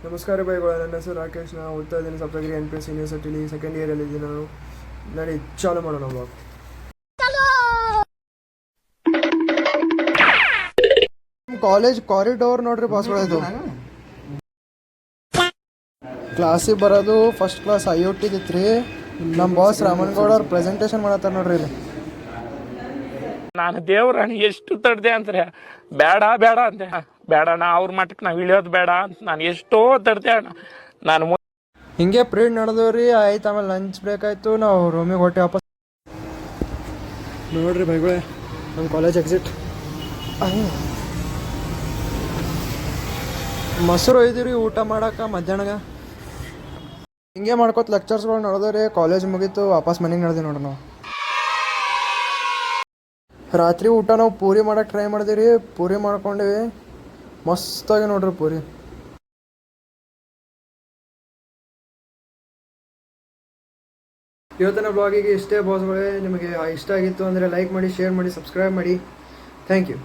ನಮಸ್ಕಾರ ಬೈಗಳು, ನನ್ನ ಹೆಸರು ರಾಕೇಶ್. ನಾನು ಓದ್ತಾ ಇದ್ದೀನಿ ಸಪ್ತಗಿರಿ NPS ಯೂನಿವರ್ಸಿಟಿಲಿ ಸೆಕೆಂಡ್ ಇಯರಲ್ಲಿ ಇದ್ದೀನಿ ನಾನು. ನಡಿ ಚಾಲು ಮಾಡೋಣ ಬ್ಲಾಗ್. ಕಾಲೇಜ್ ಕಾರಿಡೋರ್ ನೋಡ್ರಿ ಬಾಸ್ಗಳದು. ಕ್ಲಾಸಿಗೆ ಬರೋದು ಫಸ್ಟ್ ಕ್ಲಾಸ್ IOT ಇತ್ತು. ನಮ್ಮ ಬಾಸ್ ರಾಮನಗೌಡ ಅವ್ರು ಪ್ರೆಸೆಂಟೇಷನ್ ಮಾಡತ್ತಾರ ನೋಡ್ರಿ ಇಲ್ಲಿ. ನಾನು ದೇವ್ರಣ್ಣ ಎಷ್ಟು ತಡ್ದೆ ಅಂದ್ರೆ ಬೇಡ ಬೇಡ ಅಂತೆ, ಬೇಡ ನಾ ಅವ್ರ ಮಟ್ಟಕ್ಕೆ ನಾವು ಇಳಿಯೋದು ಬೇಡ ಅಂತ ನಾನು ಎಷ್ಟೋ ತಡ್ದೆ ಅಣ್ಣ. ನಾನು ಹಿಂಗೆ ಪ್ರೀಡ್ ನಡೆದವ್ರಿ. ಆಯ್ತು, ಆಮೇಲೆ ಲಂಚ್ ಬ್ರೇಕ್ ಆಯಿತು. ನಾವು ರೂಮಿಗೆ ಹೊಟ್ಟೆ ವಾಪಸ್ ನೋಡ್ರಿ ಬೈಗಳೇ, ನಮ್ಮ ಕಾಲೇಜ್ ಎಕ್ಸಿಟ್. ಮೊಸರು ಒಯ್ದಿರಿ ಊಟ ಮಾಡಕ್ಕೆ ಮಧ್ಯಾಹ್ನಗ. ಹಿಂಗೆ ಮಾಡ್ಕೊತ ಲೆಕ್ಚರ್ಸ್ಗಳು ನಡೆದವ್ರಿ. ಕಾಲೇಜ್ ಮುಗೀತು, ವಾಪಸ್ ಮನೆಗೆ ನಡೆದಿ ನೋಡ್ರಿ. ನಾವು ರಾತ್ರಿ ಊಟ ನಾವು ಪೂರಿ ಮಾಡಕ್ಕೆ ಟ್ರೈ ಮಾಡಿದಿರಿ. ಪೂರಿ ಮಾಡ್ಕೊಂಡಿವಿ, ಮಸ್ತಾಗಿ ನೋಡ್ರಿ ಪೂರಿ. ಇವತ್ತಿನ ಬ್ಲಾಗಿಗೆ ಇಷ್ಟೇ ಬಾಸ್ಗಳೇ. ನಿಮಗೆ ಇಷ್ಟ ಆಗಿತ್ತು ಅಂದರೆ ಲೈಕ್ ಮಾಡಿ, ಶೇರ್ ಮಾಡಿ, ಸಬ್ಸ್ಕ್ರೈಬ್ ಮಾಡಿ. Thank you.